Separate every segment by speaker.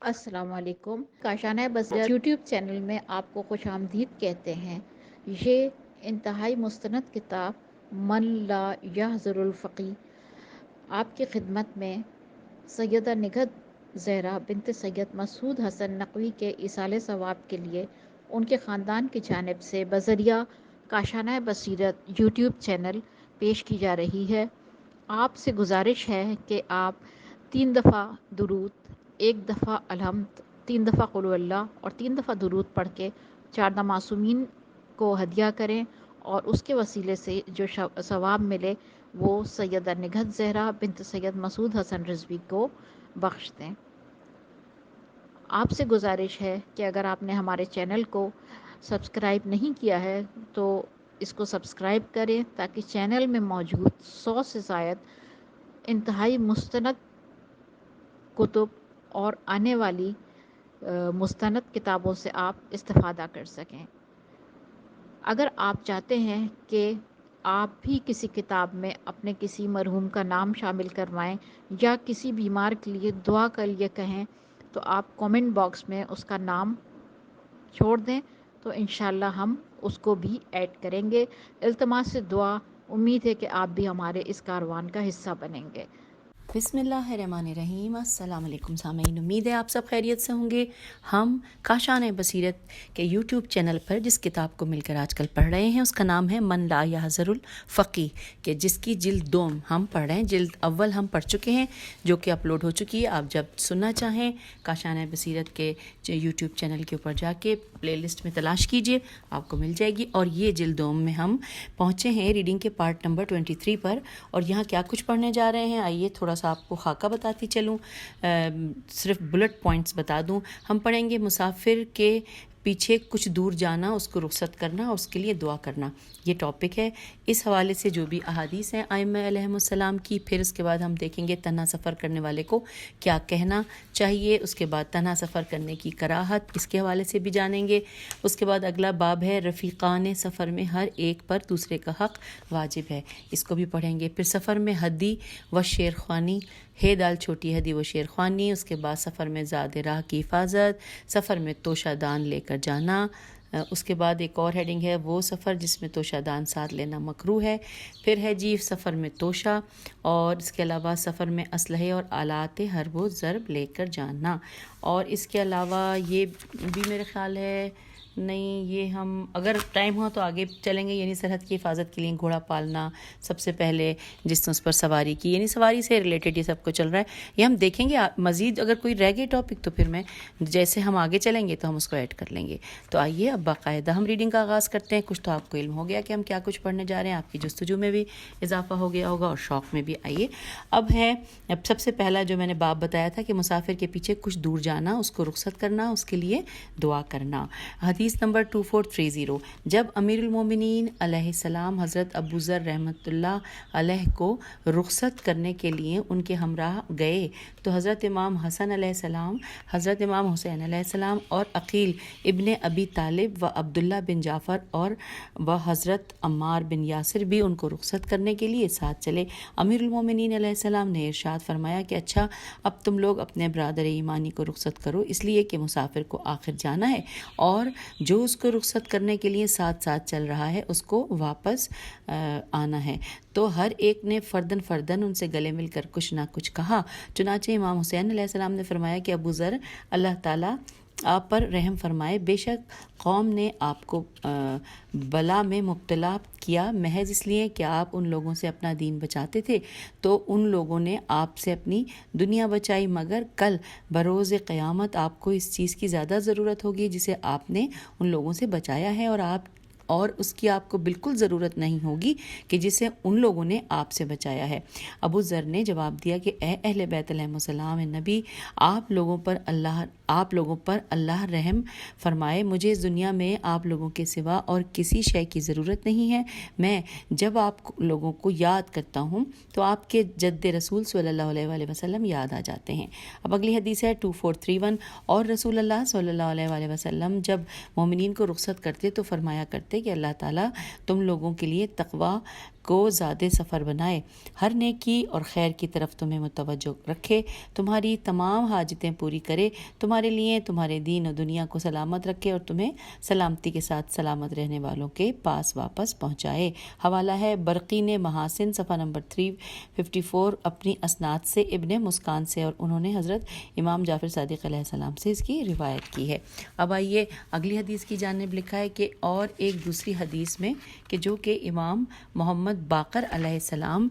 Speaker 1: السلام علیکم۔ کاشانہ بصیرت یوٹیوب چینل میں آپ کو خوش آمدید کہتے ہیں۔ یہ انتہائی مستند کتاب من لا یحضر الفقی آپ کی خدمت میں سیدہ نگہت زہرا بنت سید مسعود حسن نقوی کے ایصال ثواب کے لیے ان کے خاندان کی جانب سے بذریعہ کاشانہ بصیرت یوٹیوب چینل پیش کی جا رہی ہے۔ آپ سے گزارش ہے کہ آپ 3 دفعہ درود، 1 دفعہ الحمد، 3 دفعہ قل هو اللہ اور 3 دفعہ درود پڑھ کے 4 معصومین کو ہدیہ کریں اور اس کے وسیلے سے جو ثواب ملے وہ سیدہ نگہت زہرا بنت سید مسعود حسن رضوی کو بخش دیں۔ آپ سے گزارش ہے کہ اگر آپ نے ہمارے چینل کو سبسکرائب نہیں کیا ہے تو اس کو سبسکرائب کریں تاکہ چینل میں موجود 100 سے زائد انتہائی مستند کتب اور آنے والی مستند کتابوں سے آپ استفادہ کر سکیں۔ اگر آپ چاہتے ہیں کہ آپ بھی کسی کتاب میں اپنے کسی مرحوم کا نام شامل کروائیں یا کسی بیمار کے لیے دعا کے لیے کہیں تو آپ کومنٹ باکس میں اس کا نام چھوڑ دیں تو انشاءاللہ ہم اس کو بھی ایڈ کریں گے۔ التماس سے دعا، امید ہے کہ آپ بھی ہمارے اس کاروان کا حصہ بنیں گے۔
Speaker 2: بسم اللہ الرحمن الرحیم۔ السلام علیکم سامعین، امید ہے آپ سب خیریت سے ہوں گے۔ ہم کاشانہ بصیرت کے یوٹیوب چینل پر جس کتاب کو مل کر آج کل پڑھ رہے ہیں اس کا نام ہے من لا یحضر الفقی، کہ جس کی جلد 2 ہم پڑھ رہے ہیں۔ جلد اول ہم پڑھ چکے ہیں جو کہ اپلوڈ ہو چکی ہے۔ آپ جب سننا چاہیں کاشانہ بصیرت کے یوٹیوب چینل کے اوپر جا کے پلے لسٹ میں تلاش کیجئے، آپ کو مل جائے گی۔ اور یہ جلد 2 میں ہم پہنچے ہیں ریڈنگ کے پارٹ نمبر 23 پر، اور یہاں کیا کچھ پڑھنے جا رہے ہیں آئیے تھوڑا سا آپ کو خاکہ بتاتی چلوں، صرف بلٹ پوائنٹس بتا دوں۔ ہم پڑھیں گے مسافر کے پیچھے کچھ دور جانا، اس کو رخصت کرنا، اس کے لیے دعا کرنا، یہ ٹاپک ہے۔ اس حوالے سے جو بھی احادیث ہیں ائمہ علیہم السلام کی، پھر اس کے بعد ہم دیکھیں گے تنہا سفر کرنے والے کو کیا کہنا چاہیے، اس کے بعد تنہا سفر کرنے کی کراہت، اس کے حوالے سے بھی جانیں گے۔ اس کے بعد اگلا باب ہے رفیقان سفر میں ہر ایک پر دوسرے کا حق واجب ہے، اس کو بھی پڑھیں گے۔ پھر سفر میں حدی و شیرخوانی، ہے دال چھوٹی حدی و شیرخوانی، اس کے بعد سفر میں زاد راہ کی حفاظت، سفر میں توشہ دان لے کر جانا، اس کے بعد ایک اور ہیڈنگ ہے وہ سفر جس میں توشہ دان ساتھ لینا مکروہ ہے۔ پھر ہے جی سفر میں توشہ، اور اس کے علاوہ سفر میں اسلحے اور آلات حرب و ضرب لے کر جانا، اور اس کے علاوہ یہ بھی میرے خیال ہے نہیں، یہ ہم اگر ٹائم ہوا تو آگے چلیں گے، یعنی سرحد کی حفاظت کے لیے گھوڑا پالنا سب سے پہلے جس نے اس پر سواری کی، یعنی سواری سے ریلیٹڈ یہ سب کو چل رہا ہے، یہ ہم دیکھیں گے۔ مزید اگر کوئی رہ گئے ٹاپک تو پھر میں جیسے ہم آگے چلیں گے تو ہم اس کو ایڈ کر لیں گے۔ تو آئیے اب باقاعدہ ہم ریڈنگ کا آغاز کرتے ہیں۔ کچھ تو آپ کو علم ہو گیا کہ ہم کیا کچھ پڑھنے جا رہے ہیں، آپ کی جستجو میں بھی اضافہ ہو گیا ہوگا اور شوق میں بھی۔ آئیے اب سب سے پہلا جو میں نے باب بتایا تھا کہ مسافر کے پیچھے کچھ دور جانا، اس کو رخصت کرنا، اس کے لیے دعا کرنا۔ حدیث نمبر 2430، جب امیر المومنین علیہ السلام حضرت ابو ذر رحمۃ اللہ علیہ کو رخصت کرنے کے لیے ان کے ہمراہ گئے تو حضرت امام حسن علیہ السلام، حضرت امام حسین علیہ السلام اور عقیل ابن ابی طالب و عبداللہ بن جعفر اور حضرت عمار بن یاسر بھی ان کو رخصت کرنے کے لیے ساتھ چلے۔ امیر المومنین علیہ السلام نے ارشاد فرمایا کہ اچھا، اب تم لوگ اپنے برادر ایمانی کو رخصت کرو، اس لیے کہ مسافر کو آخر جانا ہے، اور جو اس کو رخصت کرنے کے لیے ساتھ ساتھ چل رہا ہے اس کو واپس آنا ہے۔ تو ہر ایک نے فردن ان سے گلے مل کر کچھ نہ کچھ کہا۔ چنانچہ امام حسین علیہ السلام نے فرمایا کہ ابو ذر، اللہ تعالیٰ آپ پر رحم فرمائے، بے شک قوم نے آپ کو بلا میں مبتلا کیا محض اس لیے کہ آپ ان لوگوں سے اپنا دین بچاتے تھے، تو ان لوگوں نے آپ سے اپنی دنیا بچائی، مگر کل بروز قیامت آپ کو اس چیز کی زیادہ ضرورت ہوگی جسے آپ نے ان لوگوں سے بچایا ہے، اور اس کی آپ کو بالکل ضرورت نہیں ہوگی کہ جسے ان لوگوں نے آپ سے بچایا ہے۔ ابو ذر نے جواب دیا کہ اے اہل بیت علیہ السلام نبی، آپ لوگوں پر اللہ رحم فرمائے، مجھے اس دنیا میں آپ لوگوں کے سوا اور کسی شے کی ضرورت نہیں ہے۔ میں جب آپ لوگوں کو یاد کرتا ہوں تو آپ کے جد رسول صلی اللہ علیہ وآلہ وسلم یاد آ جاتے ہیں۔ اب اگلی حدیث ہے 2431، اور رسول اللہ صلی اللہ علیہ وآلہ وسلم جب مومنین کو رخصت کرتے تو فرمایا کرتے کہ اللہ تعالیٰ تم لوگوں کے لیے تقوی کو زیادہ سفر بنائے، ہر نیکی اور خیر کی طرف تمہیں متوجہ رکھے، تمہاری تمام حاجتیں پوری کرے، تمہارے لیے تمہارے دین و دنیا کو سلامت رکھے اور تمہیں سلامتی کے ساتھ سلامت رہنے والوں کے پاس واپس پہنچائے۔ حوالہ ہے برقین محاسن، صفحہ نمبر 354، اپنی اسناد سے ابن مسکان سے، اور انہوں نے حضرت امام جعفر صادق علیہ السلام سے اس کی روایت کی ہے۔ اب آئیے اگلی حدیث کی جانب۔ لکھا ہے کہ اور ایک دوسری حدیث میں کہ جو کہ امام محمد باقر علیہ السلام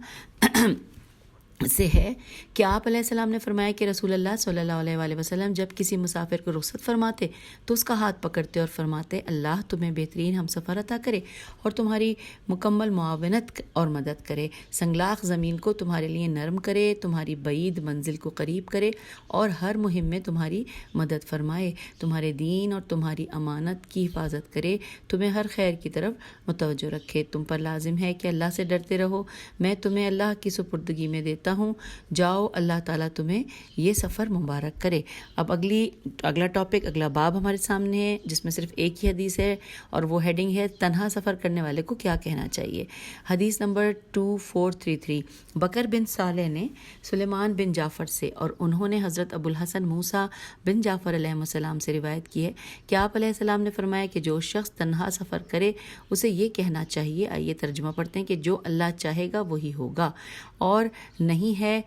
Speaker 2: سے ہے کہ آپ علیہ السلام نے فرمایا کہ رسول اللہ صلی اللہ علیہ وآلہ وسلم جب کسی مسافر کو رخصت فرماتے تو اس کا ہاتھ پکڑتے اور فرماتے اللہ تمہیں بہترین ہم سفر عطا کرے اور تمہاری مکمل معاونت اور مدد کرے، سنگلاخ زمین کو تمہارے لیے نرم کرے، تمہاری بعید منزل کو قریب کرے اور ہر مہم میں تمہاری مدد فرمائے، تمہارے دین اور تمہاری امانت کی حفاظت کرے، تمہیں ہر خیر کی طرف متوجہ رکھے۔ تم پر لازم ہے کہ اللہ سے ڈرتے رہو، میں تمہیں اللہ کی سپردگی میں دیتا ہوں، جاؤ اللہ تعالیٰ تمہیں یہ سفر مبارک کرے۔ اب اگلا ٹاپک، اگلا باب ہمارے سامنے ہے جس میں صرف ایک ہی حدیث ہے اور وہ ہیڈنگ ہے تنہا سفر کرنے والے کو کیا کہنا چاہیے۔ حدیث نمبر 2433، بکر بن صالح نے سلیمان بن جعفر سے اور انہوں نے حضرت ابو الحسن موسیٰ بن جعفر علیہ السلام سے روایت کی ہے کہ آپ علیہ السلام نے فرمایا کہ جو شخص تنہا سفر کرے اسے یہ کہنا چاہیے، آئیے ترجمہ پڑھتے ہیں، کہ جو اللہ چاہے گا وہی ہوگا، اور نہیں ہے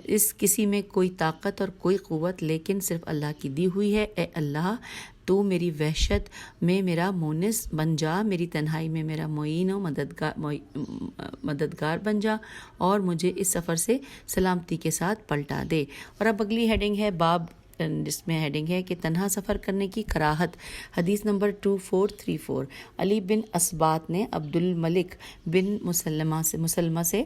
Speaker 2: اس کسی میں کوئی طاقت اور کوئی قوت لیکن صرف اللہ کی دی ہوئی ہے۔ اے اللہ تو میری وحشت میں میرا مونس بن جا، میری تنہائی میں میرا معین و مددگار بن جا اور مجھے اس سفر سے سلامتی کے ساتھ پلٹا دے۔ اور اب اگلی ہیڈنگ ہے باب، جس میں ہیڈنگ ہے کہ تنہا سفر کرنے کی کراہت۔ حدیث نمبر 2434، علی بن اسبات نے عبد الملک بن مسلمہ سے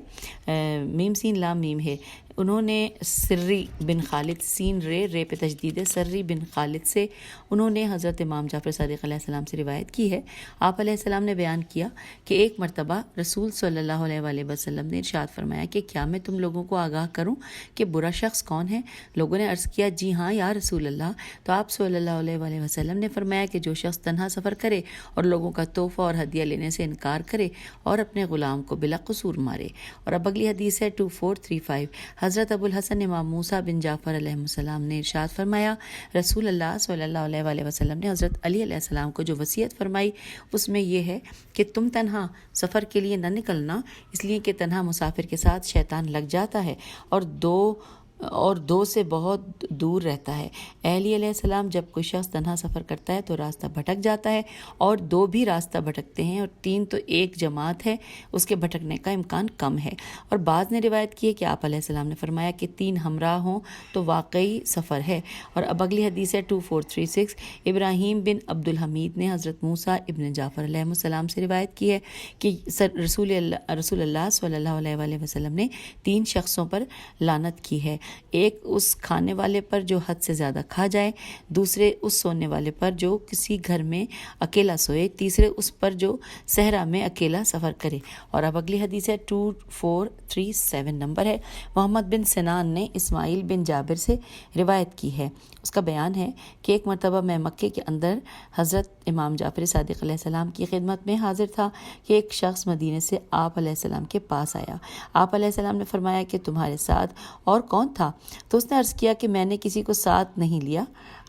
Speaker 2: میم سین لام میم ہے، انہوں نے سری بن خالد، سین رے پہ تشدید ہے، سری بن خالد سے، انہوں نے حضرت امام جعفر صادق علیہ السلام سے روایت کی ہے۔ آپ علیہ السلام نے بیان کیا کہ ایک مرتبہ رسول صلی اللہ علیہ وآلہ وسلم نے ارشاد فرمایا کہ کیا میں تم لوگوں کو آگاہ کروں کہ برا شخص کون ہے؟ لوگوں نے عرض کیا جی ہاں یا رسول اللہ۔ تو آپ صلی اللہ علیہ وآلہ وسلم نے فرمایا کہ جو شخص تنہا سفر کرے اور لوگوں کا تحفہ اور ہدیہ لینے سے انکار کرے اور اپنے غلام کو بلا قصور مارے۔ اور اب اگلی حدیث ہے 2435، حضرت ابو الحسن امام موسیٰ بن جعفر علیہ السلام نے ارشاد فرمایا رسول اللہ صلی اللہ علیہ وآلہ وسلم نے حضرت علی علیہ السلام کو جو وصیت فرمائی اس میں یہ ہے کہ تم تنہا سفر کے لیے نہ نکلنا، اس لیے کہ تنہا مسافر کے ساتھ شیطان لگ جاتا ہے اور دو سے بہت دور رہتا ہے۔ علی علیہ السلام جب کوئی شخص تنہا سفر کرتا ہے تو راستہ بھٹک جاتا ہے، اور دو بھی راستہ بھٹکتے ہیں، اور تین تو ایک جماعت ہے، اس کے بھٹکنے کا امکان کم ہے۔ اور بعض نے روایت کی ہے کہ آپ علیہ السلام نے فرمایا کہ تین ہمراہ ہوں تو واقعی سفر ہے۔ اور اب اگلی حدیث ہے 2436، ابراہیم بن عبد الحمید نے حضرت موسیٰ ابن جعفر علیہ السلام سے روایت کی ہے کہ رسول اللہ صلی اللہ علیہ وآلہ وسلم نے تین شخصوں پر لعنت کی ہے، ایک اس کھانے والے پر جو حد سے زیادہ کھا جائے، دوسرے اس سونے والے پر جو کسی گھر میں اکیلا سوئے، تیسرے اس پر جو صحرا میں اکیلا سفر کرے۔ اور اب اگلی حدیث ہے 2437 نمبر ہے، محمد بن سنان نے اسماعیل بن جابر سے روایت کی ہے، اس کا بیان ہے کہ ایک مرتبہ میں مکے کے اندر حضرت امام جعفر صادق علیہ السلام کی خدمت میں حاضر تھا کہ ایک شخص مدینے سے آپ علیہ السلام کے پاس آیا۔ آپ علیہ السلام نے فرمایا کہ تمہارے ساتھ اور کون تھا؟ تو اس نے عرض کیا کہ میں نے کسی کو ساتھ نہیں لیا،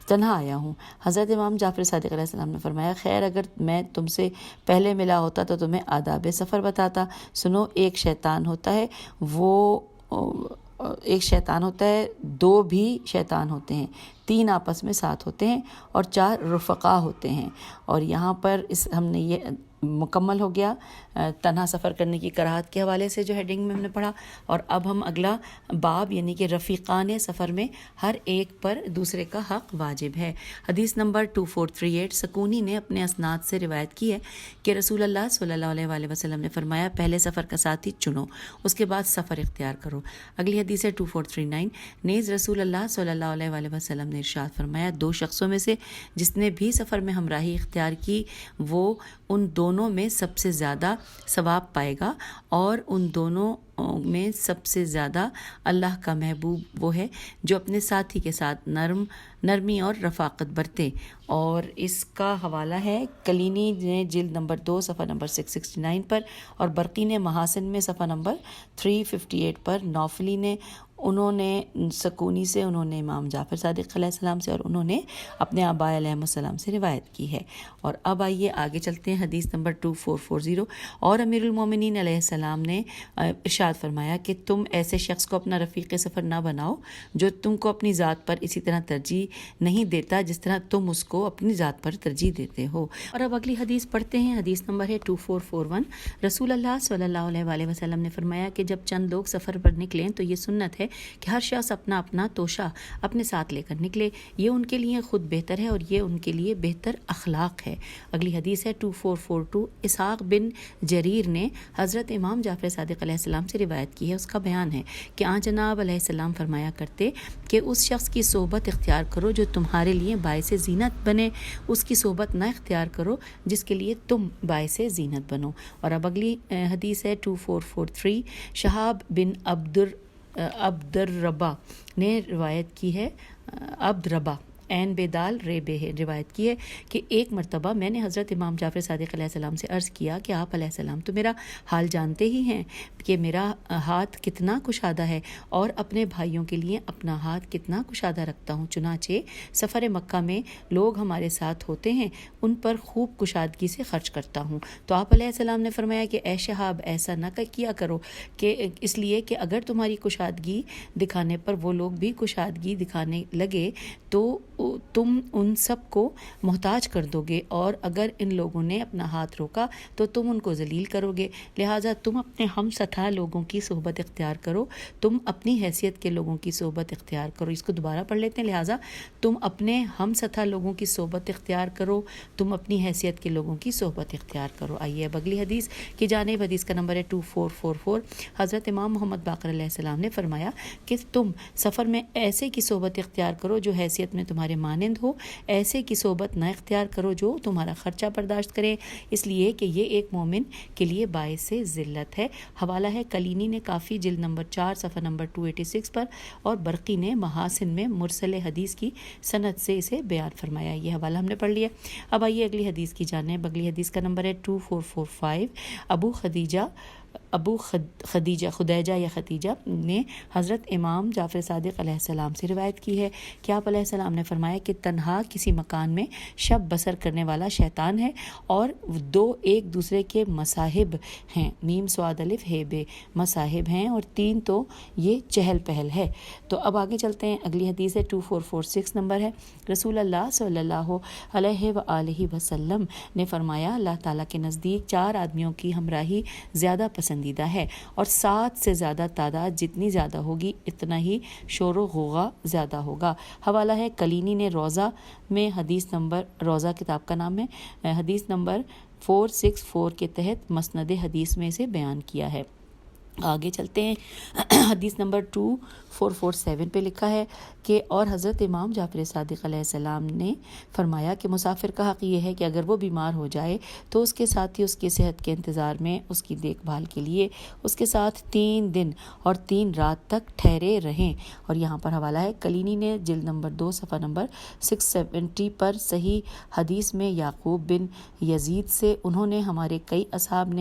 Speaker 2: تنہا آیا ہوں۔ حضرت امام جعفر صادق علیہ السلام نے فرمایا خیر اگر میں تم سے پہلے ملا ہوتا تو تمہیں آداب سفر بتاتا۔ سنو، ایک شیطان ہوتا ہے، دو بھی شیطان ہوتے ہیں، تین آپس میں ساتھ ہوتے ہیں اور چار رفقا ہوتے ہیں۔ اور یہاں پر ہم نے یہ مکمل ہو گیا تنہا سفر کرنے کی کراہت کے حوالے سے جو ہیڈنگ میں ہم نے پڑھا۔ اور اب ہم اگلا باب یعنی کہ رفیقان سفر میں ہر ایک پر دوسرے کا حق واجب ہے۔ حدیث نمبر 2438، سکونی نے اپنے اسناد سے روایت کی ہے کہ رسول اللہ صلی اللہ علیہ وآلہ وسلم نے فرمایا پہلے سفر کا ساتھی چنو، اس کے بعد سفر اختیار کرو۔ اگلی حدیث ہے 2439، نیز رسول اللہ صلی اللہ علیہ وآلہ وسلم نے ارشاد فرمایا 2 شخصوں میں سے جس نے بھی سفر میں ہمراہی اختیار کی وہ ان دونوں میں سب سے زیادہ ثواب پائے گا، اور ان دونوں میں سب سے زیادہ اللہ کا محبوب وہ ہے جو اپنے ساتھی کے ساتھ نرمی اور رفاقت برتے۔ اور اس کا حوالہ ہے کلینی نے جلد نمبر 2 صفحہ نمبر 669 پر، اور برقی نے محاسن میں صفحہ نمبر 358 پر، نوفلی نے سکونی سے انہوں نے امام جعفر صادق علیہ السلام سے، اور انہوں نے اپنے آباء علیہ السلام سے روایت کی ہے۔ اور اب آئیے آگے چلتے ہیں، حدیث نمبر 2440۔ اور امیر المومنین علیہ السلام نے ارشاد فرمایا کہ تم ایسے شخص کو اپنا رفیق سفر نہ بناؤ جو تم کو اپنی ذات پر اسی طرح ترجیح نہیں دیتا جس طرح تم اس کو اپنی ذات پر ترجیح دیتے ہو۔ اور اب اگلی حدیث پڑھتے ہیں، حدیث نمبر ہے 2441۔ رسول اللہ صلی اللہ علیہ وآلہ وسلم نے فرمایا کہ جب چند لوگ سفر پر نکلیں تو یہ سنت ہے کہ ہر شخص اپنا اپنا توشہ اپنے ساتھ لے کر نکلے، یہ ان کے لیے خود بہتر ہے اور یہ ان کے لیے بہتر اخلاق ہے۔ اگلی حدیث ہے 2442۔ اسحاق بن جریر نے حضرت امام جعفر صادق علیہ السلام سے روایت کی ہے، اس کا بیان ہے کہ آن جناب علیہ السلام فرمایا کرتے کہ اس شخص کی صحبت اختیار کرو جو تمہارے لیے باعث زینت بنے، اس کی صحبت نہ اختیار کرو جس کے لیے تم باعث زینت بنو۔ اور اب اگلی حدیث ہے 2443۔ شہاب بن عبدالربا نے روایت کی ہے، عبدالربا این بیدال ریبے ہے، روایت کی ہے کہ ایک مرتبہ میں نے حضرت امام جعفر صادق علیہ السلام سے عرض کیا کہ آپ علیہ السلام تو میرا حال جانتے ہی ہیں کہ میرا ہاتھ کتنا کشادہ ہے اور اپنے بھائیوں کے لیے اپنا ہاتھ کتنا کشادہ رکھتا ہوں، چنانچہ سفر مکہ میں لوگ ہمارے ساتھ ہوتے ہیں ان پر خوب کشادگی سے خرچ کرتا ہوں۔ تو آپ علیہ السلام نے فرمایا کہ اے شہاب ایسا نہ کیا کرو، کہ اس لیے کہ اگر تمہاری کشادگی دکھانے پر وہ لوگ بھی کشادگی دکھانے لگے تو تم ان سب کو محتاج کر دو گے، اور اگر ان لوگوں نے اپنا ہاتھ روکا تو تم ان کو ذلیل کرو گے، لہٰذا تم اپنے ہم سطح لوگوں کی صحبت اختیار کرو، تم اپنی حیثیت کے لوگوں کی صحبت اختیار کرو۔ اس کو دوبارہ پڑھ لیتے ہیں، لہٰذا تم اپنے ہم سطح لوگوں کی صحبت اختیار کرو، تم اپنی حیثیت کے لوگوں کی صحبت اختیار کرو۔ آئیے اب اگلی حدیث کی جانب، حدیث کا نمبر ہے 2444۔ حضرت امام محمد باقر علیہ السلام نے فرمایا کہ تم سفر میں ایسے کی صحبت اختیار کرو جو حیثیت میں تمہارے مانند ہو، ایسے کی صحبت نہ اختیار کرو جو تمہارا خرچہ برداشت کرے، اس لیے کہ یہ ایک مومن کے لیے باعث ذلت ہے۔ حوالہ ہے کلینی نے کافی جلد نمبر 4 صفحہ نمبر 286 پر، اور برقی نے محاسن میں مرسل حدیث کی سند سے اسے بیان فرمایا۔ یہ حوالہ ہم نے پڑھ لیا۔ اب آئیے اگلی حدیث کی جانب، اگلی حدیث کا نمبر ہے 2445۔ خدیجہ یا ختیجہ نے حضرت امام جعفر صادق علیہ السلام سے روایت کی ہے کہ آپ علیہ السلام نے فرمایا کہ تنہا کسی مکان میں شب بسر کرنے والا شیطان ہے، اور 2 ایک دوسرے کے مصاحب ہیں، میم صاد الف ہے بے، مصاحب ہیں، اور 3 تو یہ چہل پہل ہے۔ تو اب آگے چلتے ہیں، اگلی حدیث ہے 2446 نمبر ہے۔ رسول اللہ صلی اللہ علیہ وآلہ وسلم نے فرمایا اللہ تعالیٰ کے نزدیک 4 آدمیوں کی ہمراہی زیادہ پسندیدہ ہے، اور 7 سے زیادہ تعداد جتنی زیادہ ہوگی اتنا ہی شور و غوغا زیادہ ہوگا۔ حوالہ ہے کلینی نے روضہ میں، حدیث نمبر، روضہ کتاب کا نام ہے، حدیث نمبر 464 کے تحت مسند حدیث میں اسے بیان کیا ہے۔ آگے چلتے ہیں، حدیث نمبر 2447 پہ لکھا ہے کہ اور حضرت امام جعفر صادق علیہ السلام نے فرمایا کہ مسافر کا حق یہ ہے کہ اگر وہ بیمار ہو جائے تو اس کے ساتھی اس کی صحت کے انتظار میں اس کی دیکھ بھال کے لیے اس کے ساتھ 3 دن اور 3 رات تک ٹھہرے رہیں۔ اور یہاں پر حوالہ ہے کلینی نے جلد نمبر 2 صفحہ نمبر 670 پر صحیح حدیث میں یعقوب بن یزید سے انہوں نے ہمارے کئی اصحاب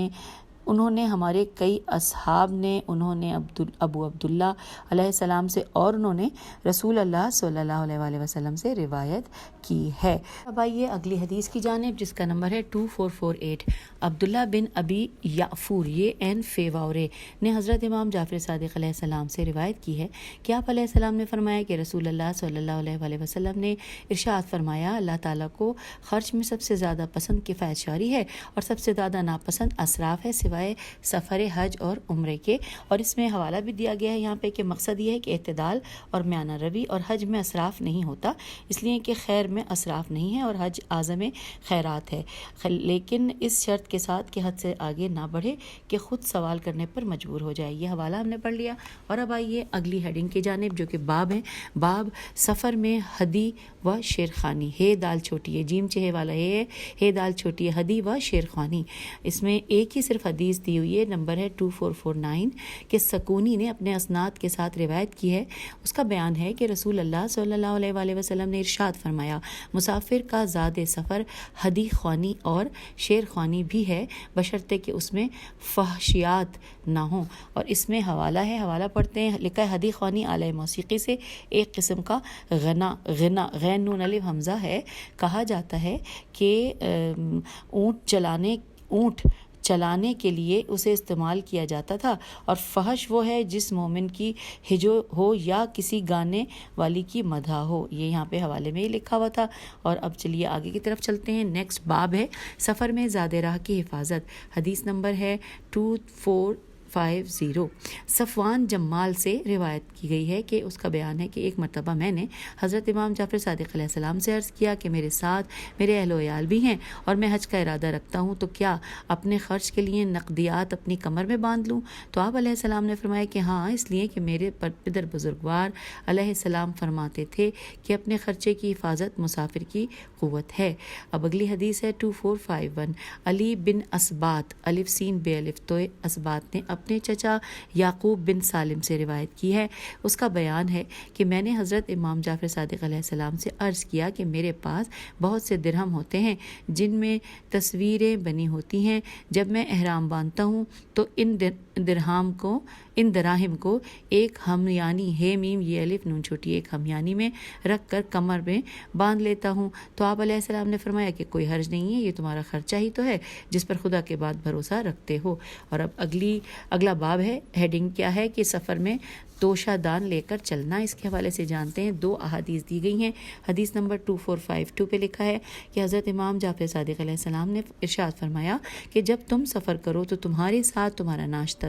Speaker 2: نے ابو عبداللہ علیہ السلام سے اور انہوں نے رسول اللہ صلی اللہ علیہ وآلہ وسلم سے روایت کی ہے۔ اب آئیے اگلی حدیث کی جانب جس کا نمبر ہے 2448۔ عبداللہ بن ابی یعفور یہ این فیواورے نے حضرت امام جعفر صادق علیہ السلام سے روایت کی ہے کہ آپ علیہ السلام نے فرمایا کہ رسول اللہ صلی اللہ علیہ وآلہ وسلم نے ارشاد فرمایا اللہ تعالیٰ کو خرچ میں سب سے زیادہ پسند کفایت شاری ہے اور سب سے زیادہ ناپسند اسراف ہے، سوائے سوائے سفر حج اور عمرے کے، اور اس میں حوالہ بھی دیا گیا ہے یہاں پہ کہ مقصد یہ ہے کہ اعتدال اور میانہ روی، اور حج میں اسراف نہیں ہوتا اس لیے کہ خیر میں اسراف نہیں ہے اور حج اعظم خیرات ہے، لیکن اس شرط کے ساتھ کہ حد سے آگے نہ بڑھے کہ خود سوال کرنے پر مجبور ہو جائے۔ یہ حوالہ ہم نے پڑھ لیا، اور اب آئیے اگلی ہیڈنگ کی جانب جو کہ باب ہے۔ باب سفر میں ہدی و شیرخوانی، ہے دال چھوٹی ہے، جیم چہے والا ہے دال چھوٹی ہے، ہدی و شیرخوانی۔ اس میں ایک ہی صرف حدیث دی ہوئی ہے، نمبر ہے 2449 کہ سکونی نے اپنے اسناد کے ساتھ روایت کی ہے۔ اس کا بیان ہے کہ رسول اللہ صلی اللہ علیہ وآلہ وسلم نے ارشاد فرمایا، مسافر کا زاد سفر ہدی خوانی اور شیر خوانی بھی ہے، بشرطے کہ اس میں فحشیات نہ ہوں۔ اور اس میں حوالہ ہے، حوالہ پڑھتے ہیں، لکھا ہے ہدی خوانی اعلی موسیقی سے ایک قسم کا غنا غین نون الف حمزہ ہے۔ کہا جاتا ہے کہ اونٹ چلانے کے لیے اسے استعمال کیا جاتا تھا، اور فحش وہ ہے جس مومن کی ہجو ہو یا کسی گانے والی کی مدح ہو۔ یہ یہاں پہ حوالے میں ہی لکھا ہوا تھا۔ اور اب چلیے آگے کی طرف چلتے ہیں۔ نیکسٹ باب ہے سفر میں زاد راہ کی حفاظت، حدیث نمبر ہے 2450۔ صفوان جمال سے روایت کی گئی ہے کہ اس کا بیان ہے کہ ایک مرتبہ میں نے حضرت امام جعفر صادق علیہ السلام سے عرض کیا کہ میرے ساتھ میرے اہل و عیال بھی ہیں اور میں حج کا ارادہ رکھتا ہوں، تو کیا اپنے خرچ کے لیے نقدیات اپنی کمر میں باندھ لوں؟ تو آپ علیہ السلام نے فرمایا کہ ہاں، اس لیے کہ میرے پدر بزرگوار علیہ السلام فرماتے تھے کہ اپنے خرچے کی حفاظت مسافر کی قوت ہے۔ اب اگلی حدیث ہے 2451۔ علی بن اسبات، الف سین بے الف تو اسبات نے اپنے چچا یعقوب بن سالم سے روایت کی ہے۔ اس کا بیان ہے کہ میں نے حضرت امام جعفر صادق علیہ السلام سے عرض کیا کہ میرے پاس بہت سے درہم ہوتے ہیں جن میں تصویریں بنی ہوتی ہیں، جب میں احرام باندھتا ہوں تو ان دراہم کو ایک ہمیانی ہے میم یہ الف نون چھوٹی ایک ہمیانی میں رکھ کر کمر میں باندھ لیتا ہوں۔ تو آپ علیہ السلام نے فرمایا کہ کوئی حرج نہیں ہے، یہ تمہارا خرچہ ہی تو ہے جس پر خدا کے بعد بھروسہ رکھتے ہو۔ اور اب اگلا باب ہے، ہیڈنگ کیا ہے کہ سفر میں توشہ دان لے کر چلنا۔ اس کے حوالے سے جانتے ہیں، 2 احادیث دی گئی ہیں۔ حدیث نمبر 2452 پہ لکھا ہے کہ حضرت امام جعفر صادق علیہ السلام نے ارشاد فرمایا کہ جب تم سفر کرو تو تمہارے ساتھ تمہارا ناشتہ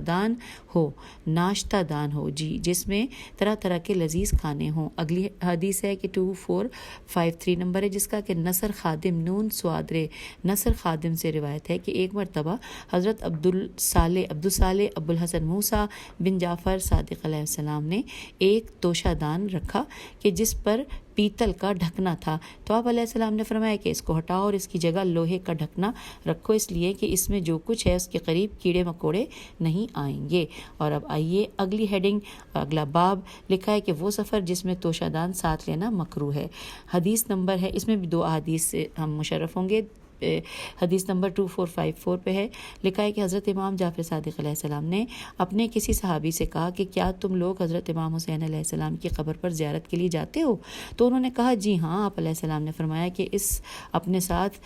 Speaker 2: دان ہو جی، جس میں طرح طرح کے لذیذ کھانے ہوں۔ اگلی حدیث ہے کہ 2453 نمبر ہے، جس کا کہ نصر خادم نون سوادرے نصر خادم سے روایت ہے کہ ایک مرتبہ حضرت عبدالصالح ابو الحسن موسیٰ بن جعفر صادق علیہ السلام نے ایک توشہ دان رکھا کہ جس پر پیتل کا ڈھکنا تھا، تو آپ علیہ السلام نے فرمایا کہ اس کو ہٹاؤ اور اس کی جگہ لوہے کا ڈھکنا رکھو، اس لیے کہ اس میں جو کچھ ہے اس کے قریب کیڑے مکوڑے نہیں آئیں گے۔ اور اب آئیے اگلی ہیڈنگ، اگلا باب لکھا ہے کہ وہ سفر جس میں توشہ دان ساتھ لینا مکروہ ہے۔ حدیث نمبر ہے، اس میں بھی 2 احادیث سے ہم مشرف ہوں گے۔ حدیث نمبر 2454 پہ ہے، لکھا ہے کہ حضرت امام جعفر صادق علیہ السلام نے اپنے کسی صحابی سے کہا کہ کیا تم لوگ حضرت امام حسین علیہ السلام کی قبر پر زیارت کے لیے جاتے ہو؟ تو انہوں نے کہا جی ہاں۔ آپ علیہ السلام نے فرمایا کہ اپنے ساتھ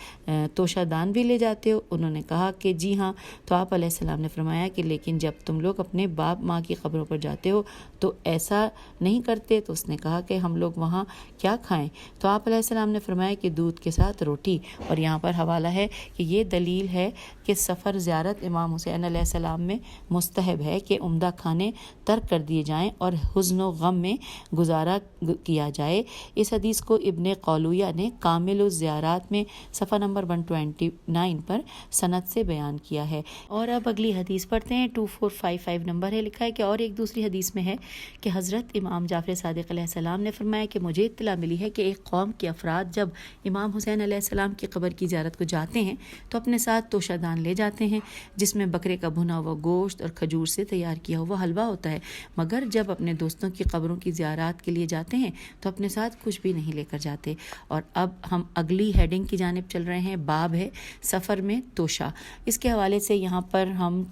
Speaker 2: توشہ دان بھی لے جاتے ہو؟ انہوں نے کہا کہ جی ہاں۔ تو آپ علیہ السلام نے فرمایا کہ لیکن جب تم لوگ اپنے باپ ماں کی قبروں پر جاتے ہو تو ایسا نہیں کرتے؟ تو اس نے کہا کہ ہم لوگ وہاں کیا کھائیں؟ تو آپ علیہ السلام نے فرمایا کہ دودھ کے ساتھ روٹی۔ اور یہاں پر حوالہ ہے کہ یہ دلیل ہے کہ سفر زیارت امام حسین علیہ السلام میں مستحب ہے کہ عمدہ کھانے ترک کر دیے جائیں اور حزن و غم میں گزارا کیا جائے۔ اس حدیث کو ابن قولویہ نے کامل الزیارات میں صفحہ نمبر 129 پر سند سے بیان کیا ہے۔ اور اب اگلی حدیث پڑھتے ہیں، 2455 نمبر ہے، لکھا ہے کہ اور ایک دوسری حدیث میں ہے کہ حضرت امام جعفر صادق علیہ السلام نے فرمایا کہ مجھے اطلاع ملی ہے کہ ایک قوم کے افراد جب امام حسین علیہ السلام کی قبر کی زیارت کو جاتے ہیں تو اپنے ساتھ توشہ دان لے جاتے ہیں جس میں بکرے کا بھنا ہوا گوشت اور کھجور سے تیار کیا ہوا حلوہ ہوتا ہے، مگر جب اپنے دوستوں کی قبروں کی زیارات کے لیے جاتے ہیں تو اپنے ساتھ کچھ بھی نہیں لے کر جاتے۔ اور اب ہم اگلی ہیڈنگ کی جانب چل رہے ہیں، باب ہے سفر میں توشہ۔ اس کے حوالے سے یہاں پر ہم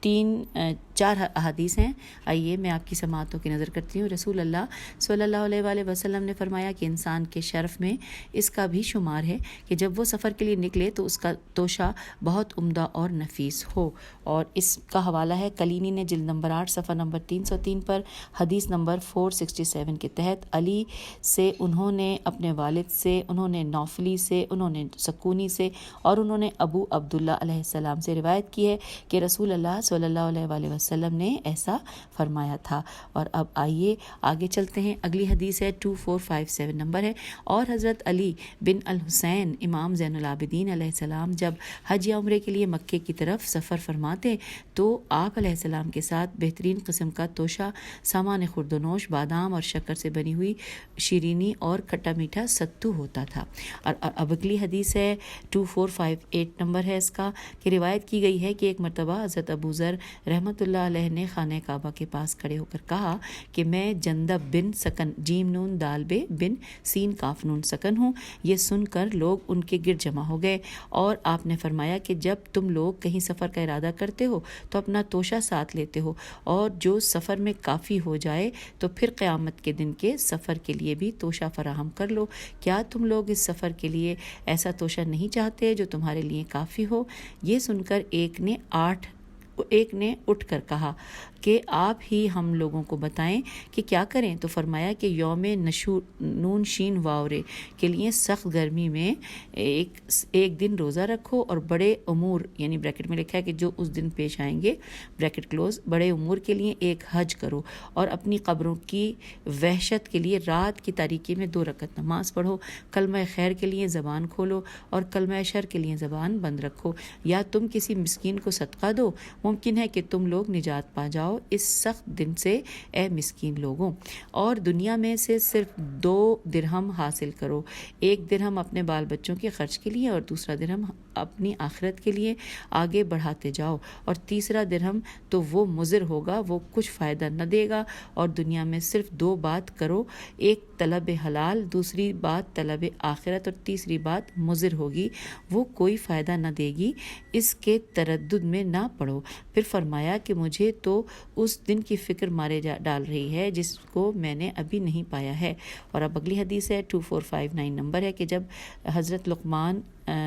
Speaker 2: 4 احادیث ہیں. آئیے میں آپ کی سماعتوں کی نظر کرتی ہوں. رسول اللہ صلی اللہ علیہ وآلہ وسلم نے فرمایا کہ انسان کے شرف میں اس کا بھی شمار ہے کہ جب وہ سفر کے لیے نکلے تو اس کا توشہ بہت عمدہ اور نفیس ہو. اور اس کا حوالہ ہے کلینی نے جلد نمبر 8 صفحہ نمبر 303 پر حدیث نمبر 467 کے تحت. علی سے انہوں نے اپنے والد سے، انہوں نے نوفلی سے، انہوں نے سکونی سے اور انہوں نے ابو عبداللہ علیہ السلام سے روایت کی ہے کہ رسول اللہ صلی اللہ علیہ وآلہ وسلم نے ایسا فرمایا تھا. اور اب آئیے آگے چلتے ہیں. اگلی حدیث ہے 2457 نمبر ہے. اور حضرت علی بن الحسین امام زین العابدین علیہ السلام جب حج یا عمرے کے لیے مکے کی طرف سفر فرماتے تو آپ علیہ السلام کے ساتھ بہترین قسم کا توشہ، سامان خوردونوش، بادام اور شکر سے بنی ہوئی شیرینی اور کھٹا میٹھا ستو ہوتا تھا. اور اب اگلی حدیث ہے 2458 نمبر ہے اس کا کہ روایت کی گئی ہے کہ ایک مرتبہ حضرت ابو ذر رحمۃ اللہ علیہ نے خانہ کعبہ کے پاس کھڑے ہو کر کہا کہ میں جندب بن سکن جیم نون دال بے بن سین کاف نون سکن ہوں. یہ سن کر لوگ ان کے گرد جمع ہو گئے اور آپ نے فرمایا کہ جب تم لوگ کہیں سفر کا ارادہ کرتے ہو تو اپنا توشہ ساتھ لیتے ہو، اور جو سفر میں کافی ہو جائے تو پھر قیامت کے دن کے سفر کے لیے بھی توشہ فراہم کر لو. کیا تم لوگ اس سفر کے لیے ایسا توشہ نہیں چاہتے جو تمہارے لیے کافی ہو؟ یہ سن کر ایک نے اٹھ کر کہا کہ آپ ہی ہم لوگوں کو بتائیں کہ کیا کریں. تو فرمایا کہ یوم نون شین واورے کے لیے سخت گرمی میں ایک دن روزہ رکھو، اور بڑے امور یعنی بریکٹ میں لکھا ہے کہ جو اس دن پیش آئیں گے بریکٹ کلوز، بڑے امور کے لیے ایک حج کرو، اور اپنی قبروں کی وحشت کے لیے رات کی تاریکی میں 2 رکعت نماز پڑھو. کلمہ خیر کے لیے زبان کھولو اور کلمہ شر کے لیے زبان بند رکھو. یا تم کسی مسکین کو صدقہ دو، ممکن ہے کہ تم لوگ نجات پا جاؤ اس سخت دن سے اے مسکین لوگوں. اور دنیا میں سے صرف 2 درہم حاصل کرو، 1 درہم اپنے بال بچوں کے خرچ کے لیے اور دوسرا درہم اپنی آخرت کے لیے آگے بڑھاتے جاؤ، اور تیسرا درہم تو وہ مضر ہوگا، وہ کچھ فائدہ نہ دے گا. اور دنیا میں صرف 2 بات کرو، ایک طلب حلال، دوسری بات طلب آخرت، اور تیسری بات مضر ہوگی، وہ کوئی فائدہ نہ دے گی، اس کے تردد میں نہ پڑو. پھر فرمایا کہ مجھے تو اس دن کی فکر مارے ڈال رہی ہے جس کو میں نے ابھی نہیں پایا ہے. اور اب اگلی حدیث ہے 2459 نمبر ہے کہ جب حضرت لقمان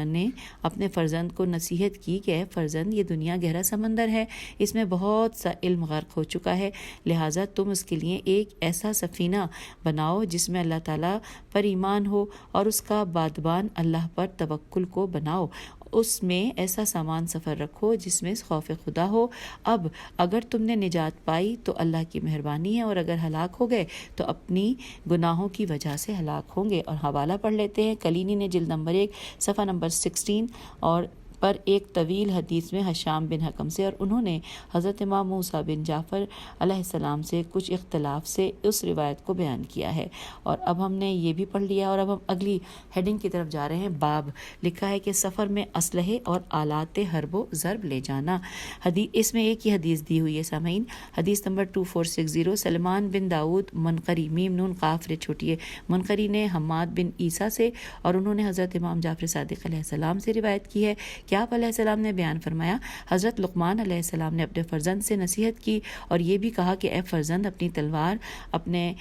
Speaker 2: نے اپنے فرزند کو نصیحت کی کہ اے فرزند، یہ دنیا گہرا سمندر ہے، اس میں بہت سا علم غرق ہو چکا ہے، لہٰذا تم اس کے لیے ایک ایسا سفینہ بناؤ جس میں اللہ تعالیٰ پر ایمان ہو، اور اس کا بادبان اللہ پر توکل کو بناؤ. اس میں ایسا سامان سفر رکھو جس میں خوف خدا ہو. اب اگر تم نے نجات پائی تو اللہ کی مہربانی ہے، اور اگر ہلاک ہو گئے تو اپنی گناہوں کی وجہ سے ہلاک ہوں گے. اور حوالہ پڑھ لیتے ہیں. کلینی نے جلد نمبر 1 صفحہ نمبر 16 اور پر ایک طویل حدیث میں حشام بن حکم سے، اور انہوں نے حضرت امام موسیٰ بن جعفر علیہ السلام سے کچھ اختلاف سے اس روایت کو بیان کیا ہے. اور اب ہم نے یہ بھی پڑھ لیا، اور اب ہم اگلی ہیڈنگ کی طرف جا رہے ہیں. باب لکھا ہے کہ سفر میں اسلحے اور آلات حرب و ضرب لے جانا. اس میں ایک ہی حدیث دی ہوئی ہے سامعین. حدیث نمبر 2460 سلمان بن داؤد منقری میم نون قاف رے چھوٹیے منقری نے حماد بن عیسیٰ سے، اور انہوں نے حضرت امام جعفر صادق علیہ السلام سے روایت کی ہے کہ آپ علیہ السلام نے بیان فرمایا، حضرت لقمان علیہ السلام نے اپنے فرزند سے نصیحت کی اور یہ بھی کہا کہ اے فرزند، اپنی تلوار، اپنے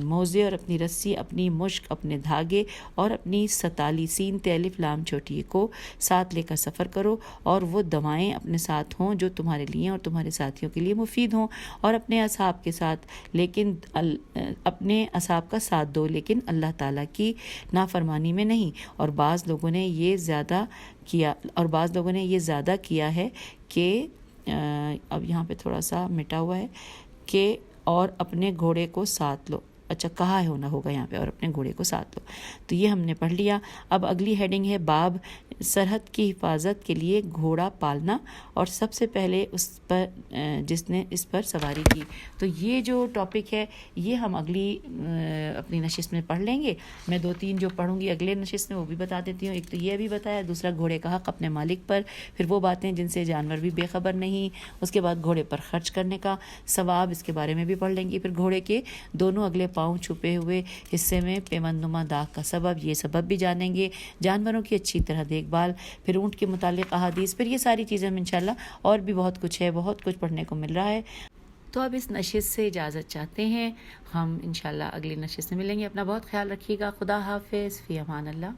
Speaker 2: موزے اور اپنی رسی، اپنی مشک، اپنے دھاگے اور اپنی ستالی سین الف لام چھوٹی کو ساتھ لے کر سفر کرو، اور وہ دوائیں اپنے ساتھ ہوں جو تمہارے لیے اور تمہارے ساتھیوں کے لیے مفید ہوں، اور اپنے اصحاب کے ساتھ اپنے اصحاب کا ساتھ دو، لیکن اللہ تعالیٰ کی نافرمانی میں نہیں. اور بعض لوگوں نے یہ زیادہ کیا ہے کہ اب یہاں پہ تھوڑا سا مٹا ہوا ہے کہ اور اپنے گھوڑے کو ساتھ لو. اچھا کہا ہونا ہوگا یہاں پہ، اور اپنے گھوڑے کو ساتھ لو. تو یہ ہم نے پڑھ لیا. اب اگلی ہیڈنگ ہے باب سرحد کی حفاظت کے لیے گھوڑا پالنا، اور سب سے پہلے جس نے اس پر سواری کی. تو یہ جو ٹاپک ہے یہ ہم اگلی اپنی نشست میں پڑھ لیں گے. میں 2-3 جو پڑھوں گی اگلے نشست میں وہ بھی بتا دیتی ہوں. ایک تو یہ بھی بتایا، دوسرا گھوڑے کا حق اپنے مالک پر، پھر وہ باتیں جن سے جانور بھی بے خبر نہیں، اس کے بعد گھوڑے پر خرچ کرنے کا ثواب، اس کے بارے میں بھی پڑھ لیں گے. پھر گھوڑے کے دونوں اگلے پاؤں چھپے ہوئے حصے میں پیوند نما داغ کا سبب، یہ سبب بھی جانیں گے، جانوروں کی اچھی طرح دیکھ بھال، پھر اونٹ کے متعلق احادیث، پھر یہ ساری چیزیں ہم انشاءاللہ، اور بھی بہت کچھ ہے، بہت کچھ پڑھنے کو مل رہا ہے۔ تو اب اس نشست سے اجازت چاہتے ہیں، ہم انشاءاللہ اگلی نشست میں ملیں گے۔ اپنا بہت خیال رکھیے گا، خدا حافظ، فی امان اللہ۔